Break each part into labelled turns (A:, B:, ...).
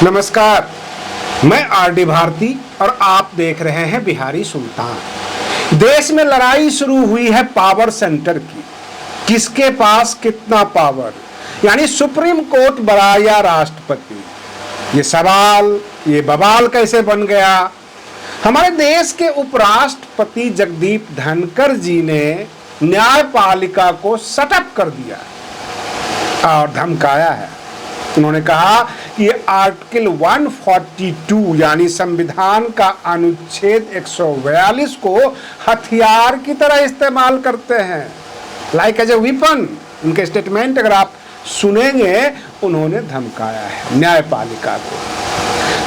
A: नमस्कार, मैं आरडी भारती और आप देख रहे हैं बिहारी सुल्तान। देश में लड़ाई शुरू हुई है पावर सेंटर की। किसके पास कितना पावर, यानी सुप्रीम कोर्ट बड़ा या राष्ट्रपति। ये सवाल, ये बवाल कैसे बन गया। हमारे देश के उपराष्ट्रपति जगदीप धनखड़ जी ने न्यायपालिका को सटअप कर दिया और धमकाया है। उन्होंने कहा कि आर्टिकल 142 यानी संविधान का अनुच्छेद 142 को हथियार की तरह इस्तेमाल करते हैं, लाइक एज ए वेपन। उनके स्टेटमेंट अगर आप सुनेंगे, उन्होंने धमकाया है न्यायपालिका को।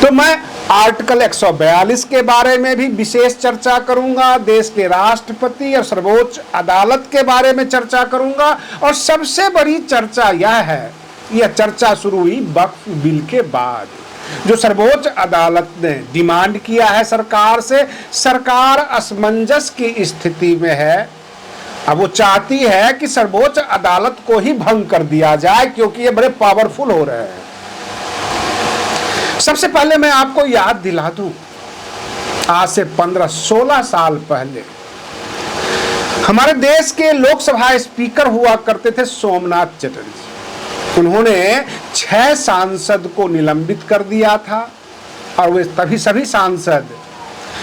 A: तो मैं आर्टिकल 142 के बारे में भी विशेष चर्चा करूंगा, देश के राष्ट्रपति और सर्वोच्च अदालत के बारे में चर्चा करूंगा, और सबसे बड़ी चर्चा यह है, यह चर्चा शुरू हुई वक्फ बिल के बाद, जो सर्वोच्च अदालत ने डिमांड किया है सरकार से। सरकार असमंजस की स्थिति में है। अब वो चाहती है कि सर्वोच्च अदालत को ही भंग कर दिया जाए, क्योंकि ये बड़े पावरफुल हो रहे हैं। सबसे पहले मैं आपको याद दिला दूं, आज से 15-16 साल पहले हमारे देश के लोकसभा स्पीकर हुआ करते थे सोमनाथ चटर्जी। उन्होंने 6 सांसद को निलंबित कर दिया था और वे तभी सभी सांसद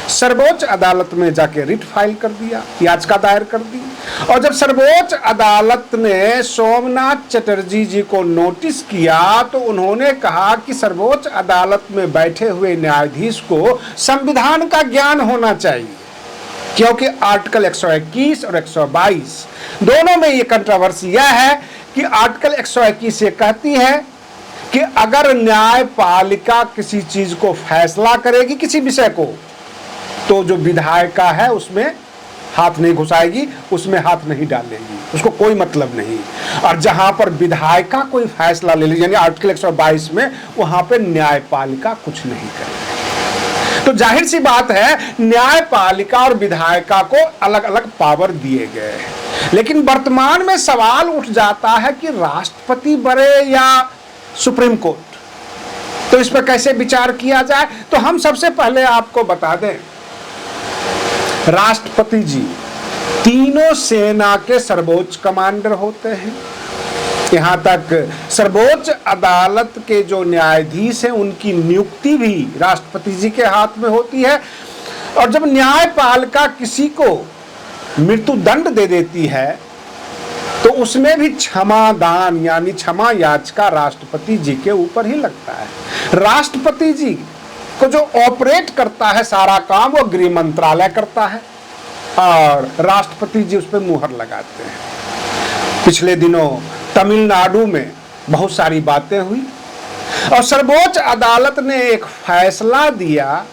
A: सर्वोच्च अदालत में जाके रिट फाइल कर दिया, याचिका दायर कर दी। और जब सर्वोच्च अदालत ने सोमनाथ चटर्जी जी को नोटिस किया, तो उन्होंने कहा कि सर्वोच्च अदालत में बैठे हुए न्यायाधीश को संविधान का ज्ञान होना चाहिए, क्योंकि आर्टिकल 121 और 122 दोनों में ये कंट्रोवर्सी यह है कि आर्टिकल 121 ये कहती है कि अगर न्यायपालिका किसी चीज को फैसला करेगी, किसी विषय को, तो जो विधायिका है उसमें हाथ नहीं घुसाएगी, उसमें हाथ नहीं डालेगी, उसको कोई मतलब नहीं। और जहां पर विधायिका कोई फैसला ले ली, यानी आर्टिकल 122 में, वहां पे न्यायपालिका कुछ नहीं करेगी। तो जाहिर सी बात है, न्यायपालिका और विधायिका को अलग अलग पावर दिए गए हैं। लेकिन वर्तमान में सवाल उठ जाता है कि राष्ट्रपति बड़े या सुप्रीम कोर्ट, तो इस पर कैसे विचार किया जाए। तो हम सबसे पहले आपको बता दें, राष्ट्रपति जी तीनों सेना के सर्वोच्च कमांडर होते हैं। यहां तक सर्वोच्च अदालत के जो न्यायाधीश हैं, उनकी नियुक्ति भी राष्ट्रपति जी के हाथ में होती है। और जब न्यायपालिका किसी को मृत्यु दंड दे देती है, तो उसमें भी क्षमादान यानी क्षमा याचिका राष्ट्रपति जी के ऊपर ही लगता है। राष्ट्रपति जी को जो ऑपरेट करता है सारा काम, वो गृह मंत्रालय करता है और राष्ट्रपति जी उस पर मुहर लगाते हैं। पिछले दिनों तमिलनाडु में बहुत सारी बातें हुई और सर्वोच्च अदालत ने एक फैसला दिया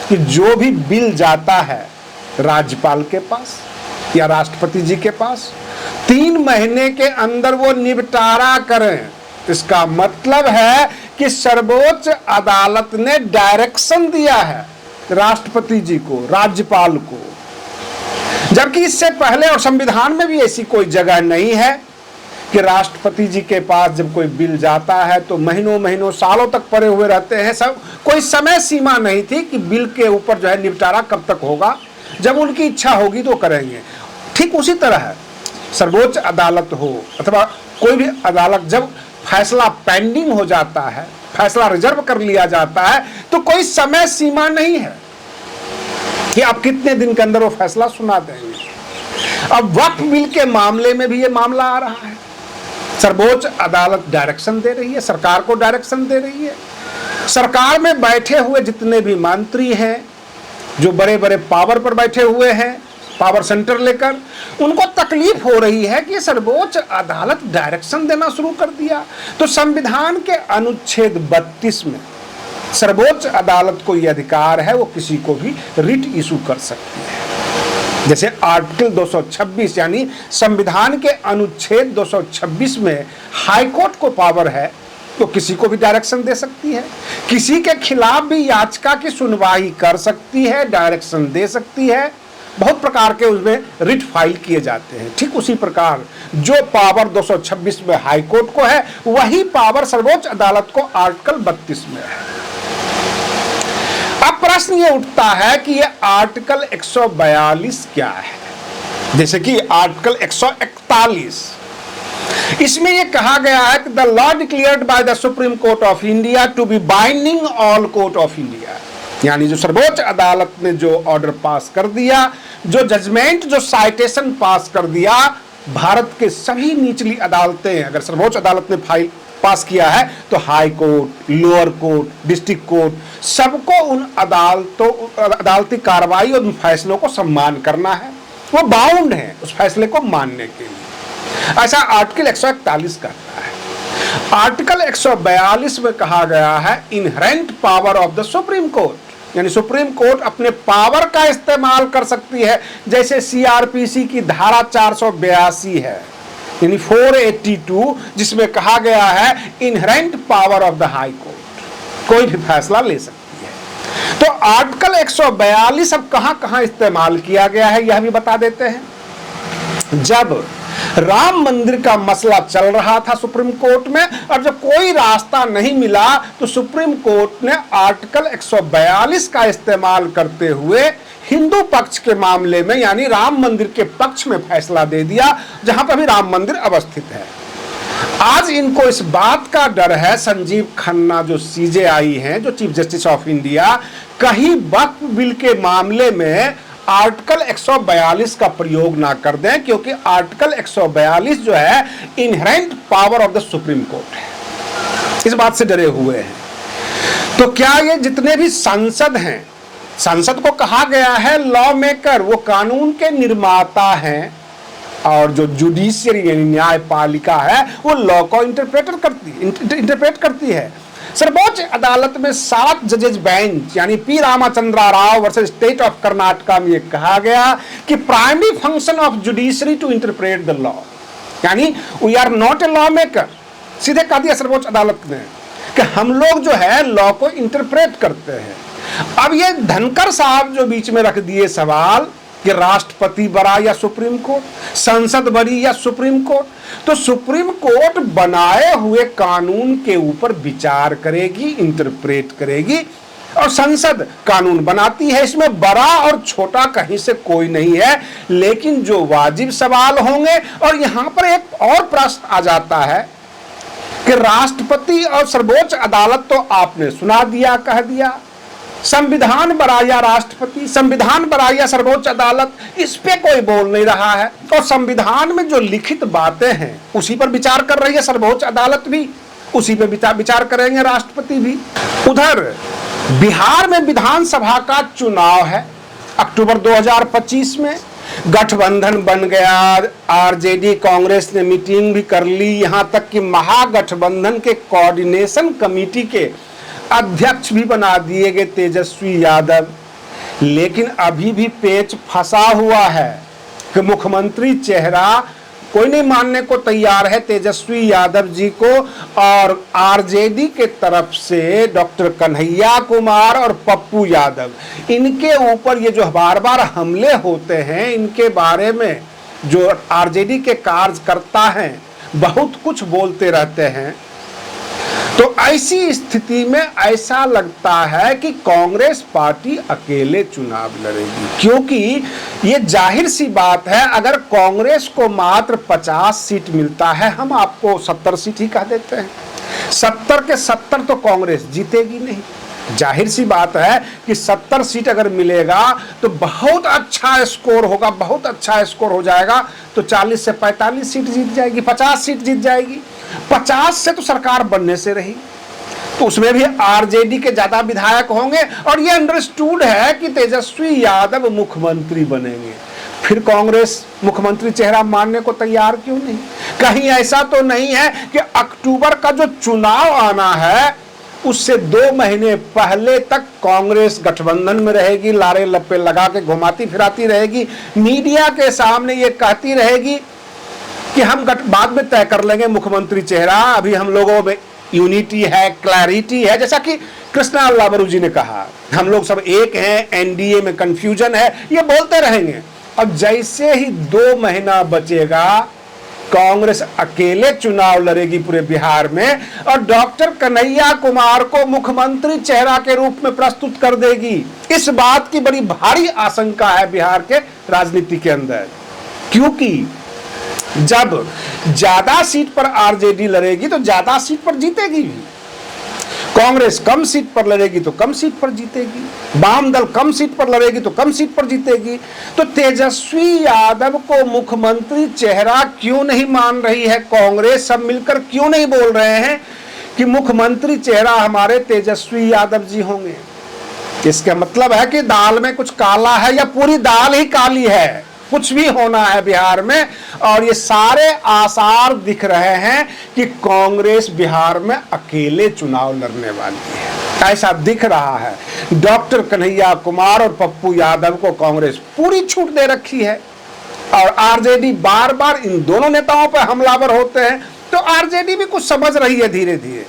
A: कि जो भी बिल जाता है राज्यपाल के पास या राष्ट्रपति जी के पास, 3 महीने के अंदर वो निपटारा करें। इसका मतलब है कि सर्वोच्च अदालत ने डायरेक्शन दिया है राष्ट्रपति जी को, राज्यपाल को। जबकि इससे पहले और संविधान में भी ऐसी कोई जगह नहीं है कि राष्ट्रपति जी के पास जब कोई बिल जाता है तो महीनों महीनों सालों तक पड़े हुए रहते हैं। सब कोई समय सीमा नहीं थी कि बिल के ऊपर जो है निपटारा कब तक होगा, जब उनकी इच्छा होगी तो करेंगे। ठीक उसी तरह सर्वोच्च अदालत हो अथवा कोई भी अदालत, जब फैसला पेंडिंग हो जाता है, फैसला रिजर्व कर लिया जाता है, तो कोई समय सीमा नहीं है कि आप कितने दिन के अंदर वो फैसला सुना देंगे। अब वक्फ बिल के मामले में भी ये मामला आ रहा है। सर्वोच्च अदालत डायरेक्शन दे रही है, सरकार को डायरेक्शन दे रही है। सरकार में बैठे हुए जितने भी मंत्री हैं, जो बड़े बड़े पावर पर बैठे हुए हैं, पावर सेंटर लेकर, उनको तकलीफ हो रही है कि सर्वोच्च अदालत डायरेक्शन देना शुरू कर दिया। तो संविधान के अनुच्छेद 32 में सर्वोच्च अदालत को यह अधिकार है, वो किसी को भी रिट इशू कर सकती है। जैसे आर्टिकल 226 यानी संविधान के अनुच्छेद 226 में हाईकोर्ट को पावर है, तो किसी को भी डायरेक्शन दे सकती है, किसी के खिलाफ भी याचिका की सुनवाई कर सकती है, डायरेक्शन दे सकती है। बहुत प्रकार के उसमें रिट फाइल किए जाते हैं। ठीक उसी प्रकार जो पावर 226 में हाई कोर्ट को है, वही पावर सर्वोच्च अदालत को आर्टिकल 32 में है। अब प्रश्न ये उठता है कि ये आर्टिकल 142 क्या है। जैसे कि आर्टिकल 141, इसमें यह कहा गया है कि the law declared by the supreme court of India to be binding all court of India, यानी जो सर्वोच्च अदालत ने जो ऑर्डर पास कर दिया, जो जजमेंट, जो साइटेशन पास कर दिया, भारत के सभी निचली अदालतें, अगर सर्वोच्च अदालत ने फाइल पास किया है तो high court, lower court, district court, सबको उन अदालती कार्रवाई और उन फैसलों को सम्मान करना है। वो बाउंड है उस फैसले को मानने के लिए। ऐसा आर्टिकल 141 कहता है। आर्टिकल 142 में कहा गया है inherent power of the supreme court, यानी सुप्रीम कोर्ट अपने पावर का इस्तेमाल कर सकती है। जैसे सीआरपीसी की धारा 482 है, यानी 482, जिसमें कहा गया है inherent power of the high court, कोई भी फैसला ले सकती है। तो आर्टिकल 142 अब कहां इस्तेमाल किया गया है यह भी बता देते हैं। जब राम मंदिर का मसला चल रहा था सुप्रीम कोर्ट में, और जब कोई रास्ता नहीं मिला तो सुप्रीम कोर्ट ने आर्टिकल 142 का इस्तेमाल करते हुए हिंदू पक्ष के मामले में, यानी राम मंदिर के पक्ष में फैसला दे दिया, जहां पर अभी राम मंदिर अवस्थित है। आज इनको इस बात का डर है, संजीव खन्ना जो सीजेआई हैं, जो चीफ जस्टिस ऑफ इंडिया, कहीं वक्फ बिल के मामले में आर्टिकल 142 का प्रयोग ना कर दें, क्योंकि आर्टिकल 142 जो है inherent power of the supreme court है। इस बात से डरे हुए हैं। तो क्या ये जितने भी सांसद हैं, संसद को कहा गया है लॉ मेकर, वो कानून के निर्माता हैं, और जो जुडिशियरी यानी न्यायपालिका है वो लॉ को इंटरप्रेट करती है। सर्वोच्च अदालत में 7 जजेज बेंच, यानी P Ramachandra Rao versus state of Karnataka में यह कहा गया कि primary function of judiciary to interpret the law, यानी we are not a law maker. सीधे कह दिया सर्वोच्च अदालत ने कि हम लोग जो है लॉ को इंटरप्रेट करते हैं। अब ये धनखड़ साहब जो बीच में रख दिए सवाल कि राष्ट्रपति बड़ा या सुप्रीम कोर्ट, संसद बड़ी या सुप्रीम कोर्ट, तो सुप्रीम कोर्ट बनाए हुए कानून के ऊपर विचार करेगी, इंटरप्रेट करेगी, और संसद कानून बनाती है। इसमें बड़ा और छोटा कहीं से कोई नहीं है। लेकिन जो वाजिब सवाल होंगे, और यहां पर एक और प्रश्न आ जाता है कि राष्ट्रपति और सर्वोच्च अदालत तो आपने सुना दिया, कह दिया, संविधान बड़ा या राष्ट्रपति, संविधान बड़ा या सर्वोच्च अदालत, इस पे कोई बोल नहीं रहा है। और संविधान में जो लिखित बातें हैं उसी पर विचार कर रही है सर्वोच्च अदालत भी, उसी पे विचार करेंगे राष्ट्रपति भी। उधर बिहार में विधानसभा का चुनाव है अक्टूबर 2025 में। गठबंधन बन गया, आरजेडी कांग्रेस ने मीटिंग भी कर ली, यहां तक कि महागठबंधन के कोऑर्डिनेशन कमेटी के अध्यक्ष भी बना दिए गए तेजस्वी यादव। लेकिन अभी भी पेच फंसा हुआ है कि मुख्यमंत्री चेहरा कोई नहीं मानने को तैयार है तेजस्वी यादव जी को, और आरजेडी के तरफ से डॉक्टर कन्हैया कुमार और पप्पू यादव, इनके ऊपर ये जो बार बार हमले होते हैं, इनके बारे में जो आरजेडी के कार्यकर्ता हैं बहुत कुछ बोलते रहते हैं। तो ऐसी स्थिति में ऐसा लगता है कि कांग्रेस पार्टी अकेले चुनाव लड़ेगी, क्योंकि ये जाहिर सी बात है अगर कांग्रेस को मात्र 50 सीट मिलता है, हम आपको 70 सीट ही कह देते हैं, 70 के 70 तो कांग्रेस जीतेगी नहीं। जाहिर सी बात है कि 70 सीट अगर मिलेगा तो बहुत अच्छा स्कोर होगा, बहुत अच्छा स्कोर हो जाएगा, तो 40 से 45 सीट जीत जाएगी, 50 सीट जीत जाएगी। 50 से तो सरकार बनने से रही, तो उसमें भी आरजेडी के ज्यादा विधायक होंगे, और ये अंडरस्टूड है कि तेजस्वी यादव मुख्यमंत्री बनेंगे। फिर कांग्रेस मुख्यमंत्री चेहरा मानने को तैयार क्यों नहीं? कहीं ऐसा तो नहीं है कि अक्टूबर का जो चुनाव आना है उससे 2 महीने पहले तक कांग्रेस गठबंधन में रहेगी, लारे लप्पे लगा के घुमाती फिराती रहेगी, मीडिया के सामने ये कहती रहेगी कि हम बाद में तय कर लेंगे मुख्यमंत्री चेहरा, अभी हम लोगों में यूनिटी है, क्लैरिटी है, जैसा कि कृष्णा लाबरू जी ने कहा, हम लोग सब एक हैं, एनडीए में कंफ्यूजन है, ये बोलते रहेंगे। अब जैसे ही 2 महीना बचेगा, कांग्रेस अकेले चुनाव लड़ेगी पूरे बिहार में और डॉक्टर कन्हैया कुमार को मुख्यमंत्री चेहरा के रूप में प्रस्तुत कर देगी। इस बात की बड़ी भारी आशंका है बिहार के राजनीति के अंदर, क्योंकि जब ज्यादा सीट पर आरजेडी लड़ेगी तो ज्यादा सीट पर जीतेगी भी, कांग्रेस कम सीट पर लड़ेगी तो कम सीट पर जीतेगी, वाम दल कम सीट पर लड़ेगी तो कम सीट पर जीतेगी। तो तेजस्वी यादव को मुख्यमंत्री चेहरा क्यों नहीं मान रही है कांग्रेस? सब मिलकर क्यों नहीं बोल रहे हैं कि मुख्यमंत्री चेहरा हमारे तेजस्वी यादव जी होंगे? इसका मतलब है कि दाल में कुछ काला है या पूरी दाल ही काली है, कुछ भी होना है बिहार में। और ये सारे आसार दिख रहे हैं कि कांग्रेस बिहार में अकेले चुनाव लड़ने वाली है, ऐसा दिख रहा है। डॉक्टर कन्हैया कुमार और पप्पू यादव को कांग्रेस पूरी छूट दे रखी है और आरजेडी बार बार इन दोनों नेताओं पर हमलावर होते हैं, तो आरजेडी भी कुछ समझ रही है धीरे धीरे।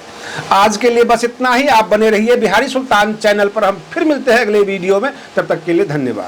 A: आज के लिए बस इतना ही। आप बने रहिए बिहारी सुल्तान चैनल पर, हम फिर मिलते हैं अगले वीडियो में। तब तक के लिए धन्यवाद।